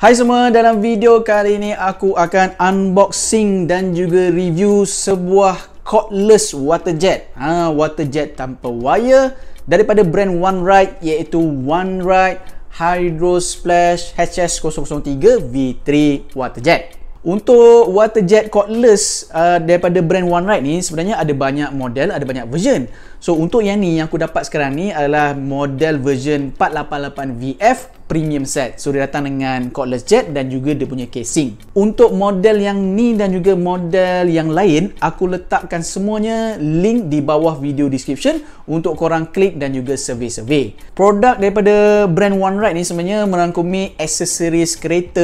Hai semua, dalam video kali ini aku akan unboxing dan juga review sebuah cordless water jet. Water jet tanpa wire daripada brand OneRide, iaitu OneRide Hydro Splash HS003 V3 water jet. Untuk water jet cordless daripada brand OneRide ni sebenarnya ada banyak model, ada banyak version. So untuk yang ni, yang aku dapat sekarang ni adalah model version 488VF premium set. So dia datang dengan cordless jet dan juga dia punya casing. Untuk model yang ni dan juga model yang lain, aku letakkan semuanya link di bawah video description untuk korang klik dan juga survey-survey. Produk daripada brand OneRide ni sebenarnya merangkumi aksesoris kereta,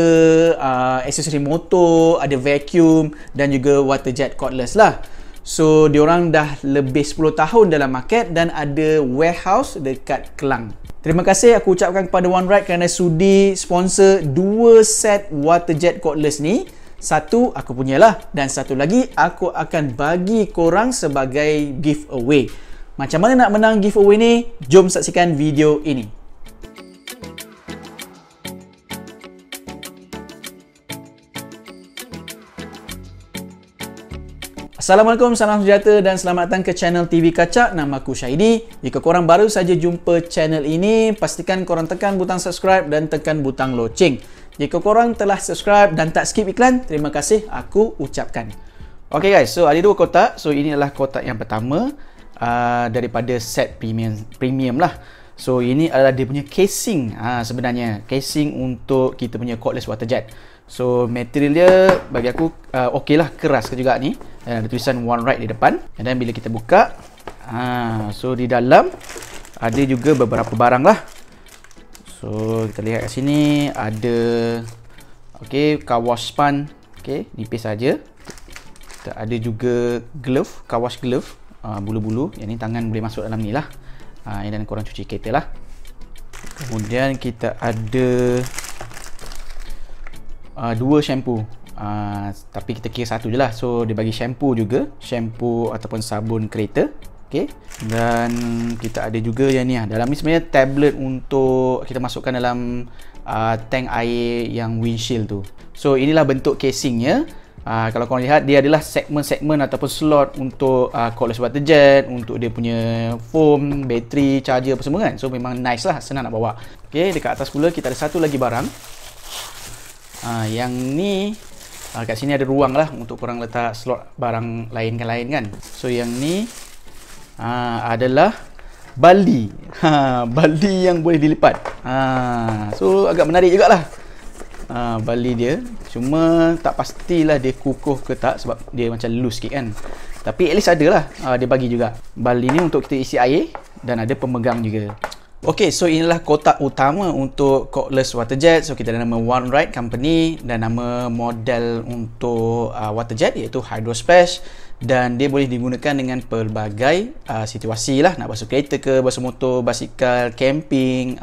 aksesori motor, ada vacuum dan juga water jet cordless lah. So diorang dah lebih 10 tahun dalam market dan ada warehouse dekat Kelang. Terima kasih aku ucapkan kepada OneRide kerana sudi sponsor 2 set water jet cordless ni. Satu aku punyalah dan satu lagi aku akan bagi korang sebagai giveaway. Macam mana nak menang giveaway ni? Jom saksikan video ini. Assalamualaikum, salam sejahtera dan selamat datang ke channel TV Kacak. Nama aku Syahidi. Jika korang baru saja jumpa channel ini, pastikan korang tekan butang subscribe dan tekan butang loceng. Jika korang telah subscribe dan tak skip iklan, terima kasih aku ucapkan. Okay guys, so ada 2 kotak. So ini adalah kotak yang pertama daripada set premium lah. So ini adalah dia punya casing sebenarnya. Casing untuk kita punya cordless water jet. So material dia bagi aku okey lah, keras juga ni. Dan ada tulisan OneRide di depan. Dan bila kita buka, so di dalam ada juga beberapa barang lah. So kita lihat kat sini ada car wash span, nipis saja. Kita ada juga glove, car wash glove, bulu-bulu. Yang ni tangan boleh masuk dalam ni lah. Dan korang cuci kereta lah. Kemudian kita ada 2 shampoo, tapi kita kira satu je lah. So dia bagi shampoo juga, shampoo ataupun sabun kereta. Dan kita ada juga yang ni dalam ni sebenarnya tablet untuk kita masukkan dalam tank air yang windshield tu. So inilah bentuk casingnya. Kalau korang lihat, dia adalah segmen-segmen ataupun slot untuk cordless water jet, untuk dia punya foam, bateri, charger apa semua kan. So memang nice lah, senang nak bawa. Dekat atas pula kita ada satu lagi barang. Yang ni kat sini ada ruang lah untuk korang letak slot barang lain kan. So yang ni adalah baldi. Baldi yang boleh dilipat. So agak menarik jugalah baldi dia. Cuma tak pastilah dia kukuh ke tak sebab dia macam loose sikit kan. Tapi at least ada lah, dia bagi juga. Baldi ni untuk kita isi air dan ada pemegang juga. So inilah kotak utama untuk cordless water jet. So kita ada nama OneRide Company dan nama model untuk water jet iaitu Hydro Splash. Dan dia boleh digunakan dengan pelbagai situasi lah. Nak basuh kereta ke, basuh motor, basikal, camping,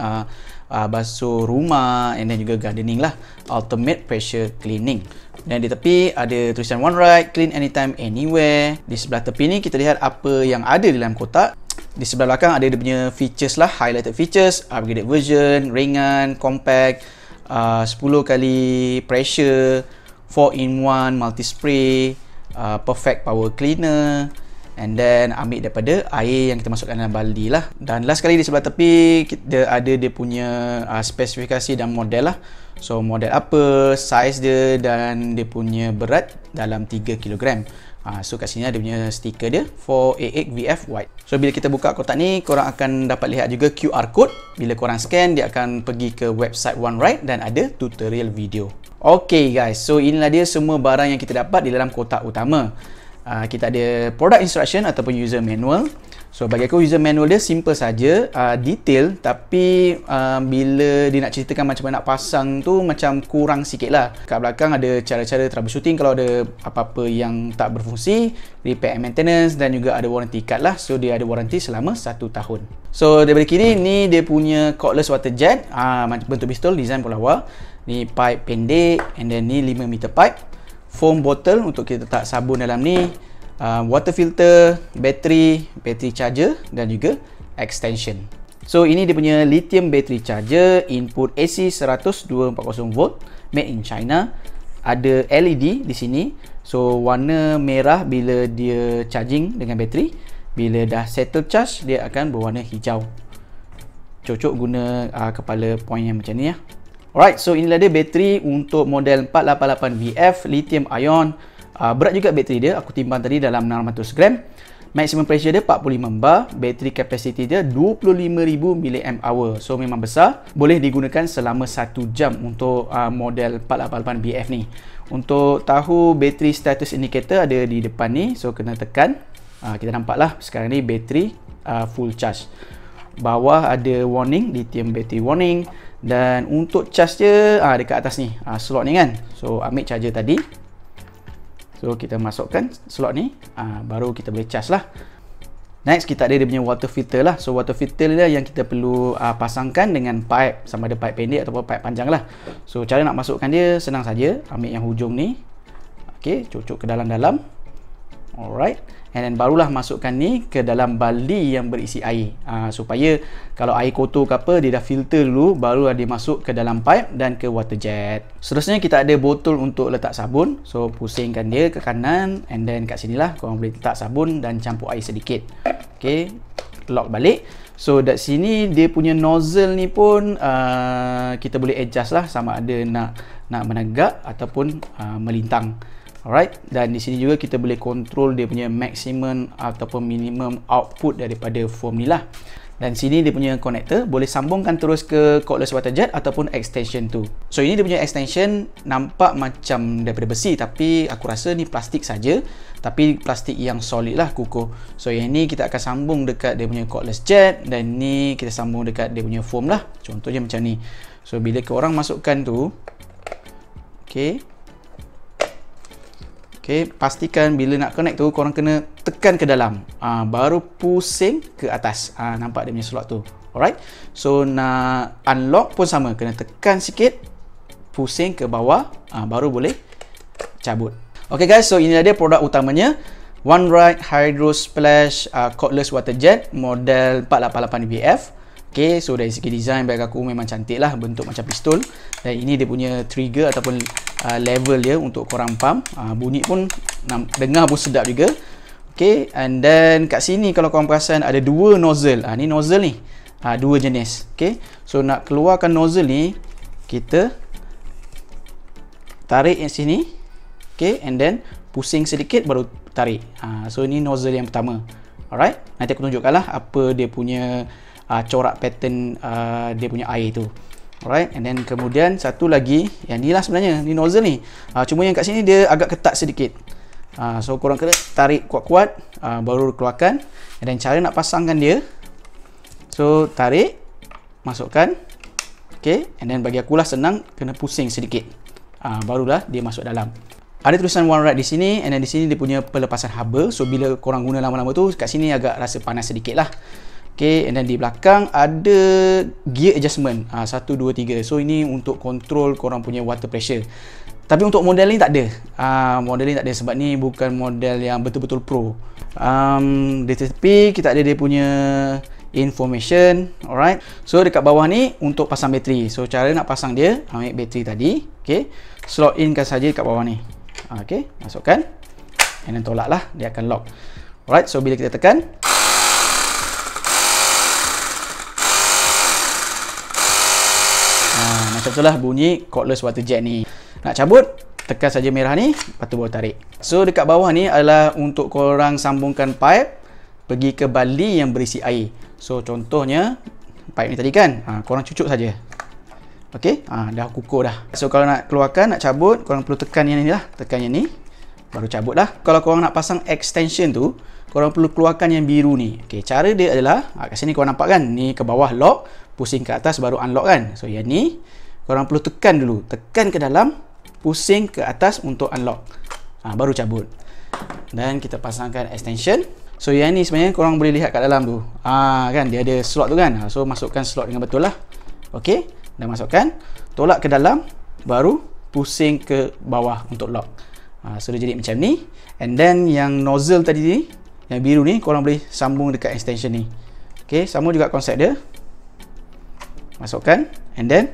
basuh rumah, and then juga gardening lah. Ultimate pressure cleaning. Dan di tepi ada tulisan OneRide, clean anytime, anywhere. Di sebelah tepi ni kita lihat apa yang ada di dalam kotak. Di sebelah belakang ada dia punya features lah, highlighted features, upgraded version, ringan, compact, 10 kali pressure, 4-in-1 multi spray, perfect power cleaner, and then ambil daripada air yang kita masukkan dalam baldi lah. Dan last sekali di sebelah tepi kita ada dia punya spesifikasi dan model lah. So model apa, size dia dan dia punya berat dalam 3 kg. So kat sini ada punya stiker dia 488VF white. So bila kita buka kotak ni, korang akan dapat lihat juga QR code. Bila korang scan, dia akan pergi ke website OneRide dan ada tutorial video. Guys, so inilah dia semua barang yang kita dapat di dalam kotak utama. Kita ada product instruction ataupun user manual. So bagi aku user manual dia simple saja, detail, tapi bila dia nak ceritakan macam mana nak pasang tu macam kurang sikit lah. Kat belakang ada cara-cara troubleshooting kalau ada apa-apa yang tak berfungsi, repair and maintenance, dan juga ada warranty card lah. So dia ada warranty selama 1 tahun. So daripada kiri ni dia punya cordless water jet, bentuk pistol, design pun lawa. Ni pipe pendek, and then ni 5 meter pipe. Foam bottle untuk kita letak sabun dalam ni, water filter, bateri charger dan juga extension. So ini dia punya lithium battery charger, input AC 100 240 volt, made in China. Ada LED di sini. So warna merah bila dia charging dengan bateri. Bila dah settle charge, dia akan berwarna hijau. Cocok guna kepala point yang macam ni ya. Alright, so inilah dia bateri untuk model 488VF lithium ion. Berat juga bateri dia, aku timbang tadi dalam 600 gram. Maximum pressure dia 45 bar, battery capacity dia 25,000 mAh. So memang besar, boleh digunakan selama 1 jam untuk model 488VF ni. Untuk tahu battery status indicator ada di depan ni, so kena tekan. Kita nampaklah sekarang ni battery full charge. Bawah ada warning, lithium battery warning, dan untuk charge dia dekat atas ni, slot ni kan. So ambil charger tadi. So kita masukkan slot ni, baru kita boleh charge lah. Next kita ada dia punya water filter lah. So water filter dia yang kita perlu pasangkan dengan pipe, sama ada pipe pendek ataupun pipe panjang lah. So cara nak masukkan dia senang saja, ambil yang hujung ni. Okay, cucuk ke dalam-dalam. Alright, and then barulah masukkan ni ke dalam baldi yang berisi air, supaya kalau air kotor ke apa, dia dah filter dulu, baru dia masuk ke dalam pipe dan ke water jet. Seterusnya kita ada botol untuk letak sabun. So pusingkan dia ke kanan, and then kat sini lah korang boleh letak sabun dan campur air sedikit. Okay, lock balik. So dari sini dia punya nozzle ni pun kita boleh adjust lah, sama ada nak menegak ataupun melintang. Alright, dan di sini juga kita boleh control dia punya maximum ataupun minimum output daripada foam ni lah. Dan sini dia punya connector, boleh sambungkan terus ke cordless water jet ataupun extension tu. So ini dia punya extension nampak macam daripada besi, tapi aku rasa ni plastik saja, tapi plastik yang solid lah, kukuh. So yang ni kita akan sambung dekat dia punya cordless jet, dan ni kita sambung dekat dia punya foam lah. Contohnya macam ni. So bila korang masukkan tu, Okay, pastikan bila nak connect tu korang kena tekan ke dalam, baru pusing ke atas. Nampak dia punya slot tu. Alright, so nak unlock pun sama, kena tekan sikit, pusing ke bawah, baru boleh cabut. Okay guys, so inilah dia produk utamanya, OneRide Hydro Splash cordless water jet model 488VF. Okay, so dari segi design bagi aku memang cantik lah, bentuk macam pistol. Dan ini dia punya trigger ataupun level dia untuk korang pump. Bunyi pun dengar pun sedap juga. Okay, and then kat sini kalau korang perasan ada dua nozzle. Ni nozzle ni, dua jenis. Okay, so nak keluarkan nozzle ni, kita tarik yang sini. Okay, and then pusing sedikit baru tarik. So ni nozzle yang pertama. Alright, nanti aku tunjukkan lah apa dia punya corak pattern dia punya air tu. Alright, and then kemudian satu lagi, yang ni lah sebenarnya, ni nozzle ni. Cuma yang kat sini dia agak ketat sedikit. So korang kena tarik kuat-kuat, baru keluarkan. And then cara nak pasangkan dia, so tarik, masukkan. Okay, and then bagi akulah senang, kena pusing sedikit, barulah dia masuk dalam. Ada tulisan OneRide di sini, and then di sini dia punya pelepasan haba. So bila korang guna lama-lama tu, kat sini agak rasa panas sedikit lah. Okay, and then di belakang ada gear adjustment, 1, 2, 3. So ini untuk control korang punya water pressure. Tapi untuk model ni tak ada. Model ni tak ada sebab ni bukan model yang betul-betul pro. Di tepi kita ada dia punya information. Alright, so dekat bawah ni untuk pasang bateri. So cara nak pasang dia, ambil bateri tadi. Okay, slot in kan saja dekat bawah ni. Okay, masukkan, and then tolak lah, dia akan lock. Alright, so bila kita tekan, macam itulah bunyi cordless water jet ni. Nak cabut, tekan saja merah ni, lepas tu baru tarik. So dekat bawah ni adalah untuk korang sambungkan pipe pergi ke baldi yang berisi air. So contohnya pipe ni tadi kan, korang cucuk saja. Okey, dah kukuh dah. So kalau nak keluarkan, nak cabut, korang perlu tekan yang ni lah, tekan yang ni, baru cabut lah. Kalau korang nak pasang extension tu, korang perlu keluarkan yang biru ni. Okey, cara dia adalah, kat sini korang nampak kan, ni ke bawah lock, pusing ke atas baru unlock kan. So yang ni korang perlu tekan dulu, tekan ke dalam, pusing ke atas untuk unlock, baru cabut. Dan kita pasangkan extension. So yang ni sebenarnya korang boleh lihat kat dalam tu, kan dia ada slot tu kan. So masukkan slot dengan betul lah. Okey, dah masukkan, tolak ke dalam, baru pusing ke bawah untuk lock. So dia jadi macam ni. And then yang nozzle tadi ni, yang biru ni, korang boleh sambung dekat extension ni. Okey, sama juga konsep dia. Masukkan and then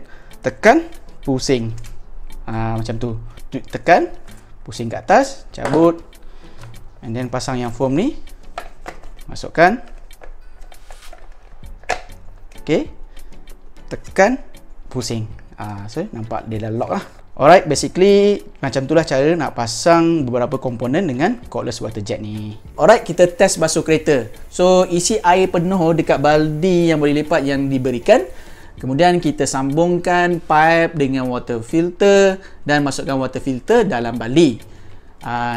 tekan, pusing. Macam tu. Tekan, pusing ke atas, cabut. And then pasang yang foam ni. Masukkan. Okey. Tekan, pusing. So nampak dia dah lock lah. Alright, basically macam itulah cara nak pasang beberapa komponen dengan cordless water jet ni. Alright, kita test basuh kereta. So isi air penuh dekat baldi yang boleh lipat yang diberikan. Kemudian kita sambungkan pipe dengan water filter dan masukkan water filter dalam baldi.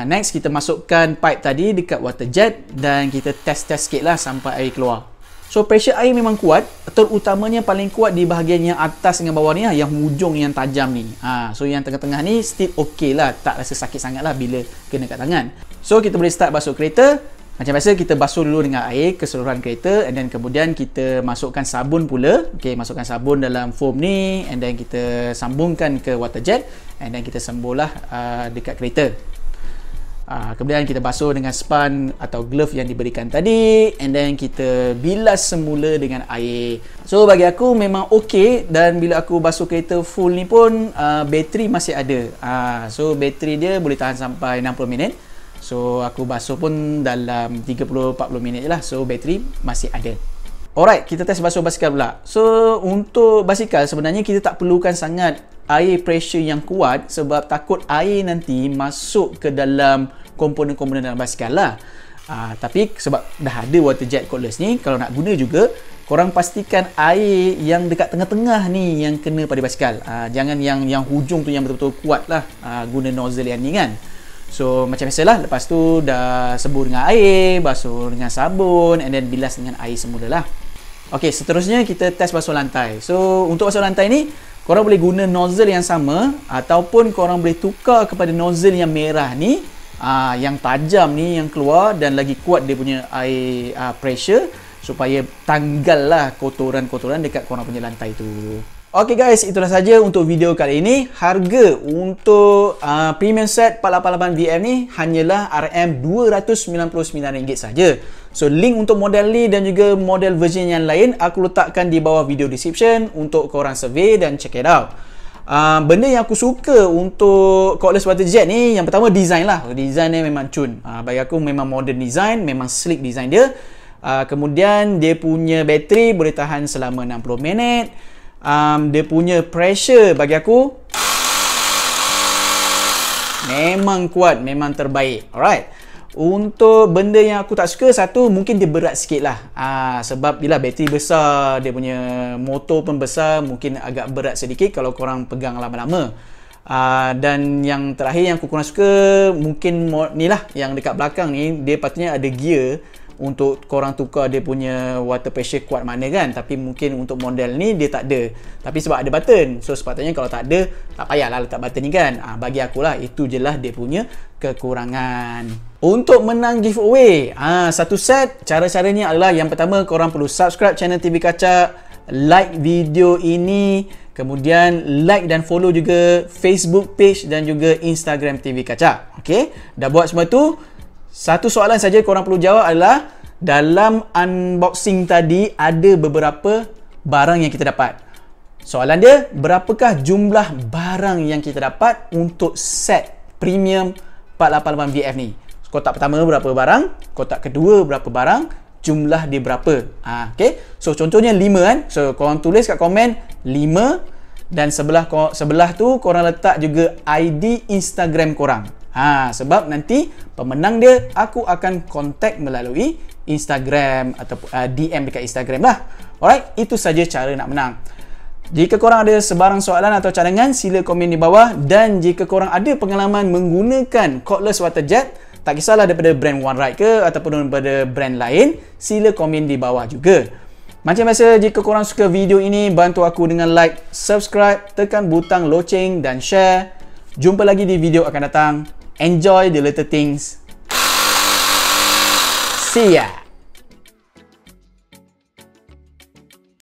Next kita masukkan pipe tadi dekat water jet dan kita test-test sikit lah sampai air keluar. So pressure air memang kuat, terutamanya paling kuat di bahagian yang atas dengan bawah ni lah, yang hujung yang tajam ni. So yang tengah-tengah ni still okey lah, tak rasa sakit sangat lah bila kena kat tangan. So kita boleh start basuh kereta. Macam biasa kita basuh dulu dengan air keseluruhan kereta and then kemudian kita masukkan sabun pula. Okay, masukkan sabun dalam foam ni and then kita sambungkan ke water jet and then kita sembuhlah dekat kereta. Kemudian kita basuh dengan span atau glove yang diberikan tadi and then kita bilas semula dengan air. So bagi aku memang okey, dan bila aku basuh kereta full ni pun bateri masih ada. So bateri dia boleh tahan sampai 60 minit. So aku basuh pun dalam 30-40 minit je lah. So bateri masih ada. Alright, kita test basuh basikal pula. So untuk basikal sebenarnya kita tak perlukan sangat air pressure yang kuat sebab takut air nanti masuk ke dalam komponen-komponen dalam basikal lah. Tapi sebab dah ada water jet cordless ni, kalau nak guna juga korang pastikan air yang dekat tengah-tengah ni yang kena pada basikal. Jangan yang hujung tu yang betul-betul kuat lah. Guna nozzle yang ni kan. So macam biasalah, lepas tu dah sebur dengan air, basuh dengan sabun and then bilas dengan air semula lah. Ok, seterusnya kita test basuh lantai. So untuk basuh lantai ni korang boleh guna nozzle yang sama ataupun korang boleh tukar kepada nozzle yang merah ni, yang tajam ni yang keluar dan lagi kuat dia punya air pressure supaya tanggallah kotoran-kotoran dekat korang punya lantai tu. Ok guys, itulah saja untuk video kali ini. Harga untuk premium set 488 VM ni hanyalah RM299 saja. So link untuk model ni dan juga model version yang lain aku letakkan di bawah video description untuk korang survey dan check it out. Benda yang aku suka untuk cordless water jet ni, yang pertama design lah. Design dia memang cun. Bagi aku memang modern design, memang sleek design dia. Kemudian dia punya bateri boleh tahan selama 60 minit. Dia punya pressure bagi aku memang kuat, memang terbaik. Alright. Untuk benda yang aku tak suka, satu mungkin dia berat sikit lah. Sebab bila bateri besar, dia punya motor pun besar, mungkin agak berat sedikit kalau korang pegang lama-lama. Dan yang terakhir yang aku kurang suka, mungkin ni lah yang dekat belakang ni, dia patutnya ada gear untuk korang tukar dia punya water pressure kuat mana kan. Tapi mungkin untuk model ni dia tak ada. Tapi sebab ada button, so sepatutnya kalau tak ada, tak payahlah letak button ni kan. Bagi akulah itu je lah dia punya kekurangan. Untuk menang giveaway satu set, cara-caranya adalah yang pertama korang perlu subscribe channel TV Kacak, like video ini, kemudian like dan follow juga Facebook page dan juga Instagram TV Kacak. Okay, dah buat semua tu. Satu soalan saja korang perlu jawab adalah, dalam unboxing tadi ada beberapa barang yang kita dapat. Soalan dia, berapakah jumlah barang yang kita dapat untuk set premium 488 VF ni? Kotak pertama berapa barang, kotak kedua berapa barang, jumlah dia berapa. Okay, so contohnya 5 kan. So korang tulis kat komen 5 dan sebelah tu korang letak juga ID Instagram korang. Sebab nanti pemenang dia aku akan contact melalui Instagram atau DM dekat Instagram lah. Alright, itu saja cara nak menang. Jika korang ada sebarang soalan atau cadangan, sila komen di bawah. Dan jika korang ada pengalaman menggunakan cordless water jet, tak kisahlah daripada brand OneRide ke ataupun daripada brand lain, sila komen di bawah juga. Macam biasa, jika korang suka video ini, bantu aku dengan like, subscribe, tekan butang loceng dan share. Jumpa lagi di video akan datang. Enjoy the little things. See ya.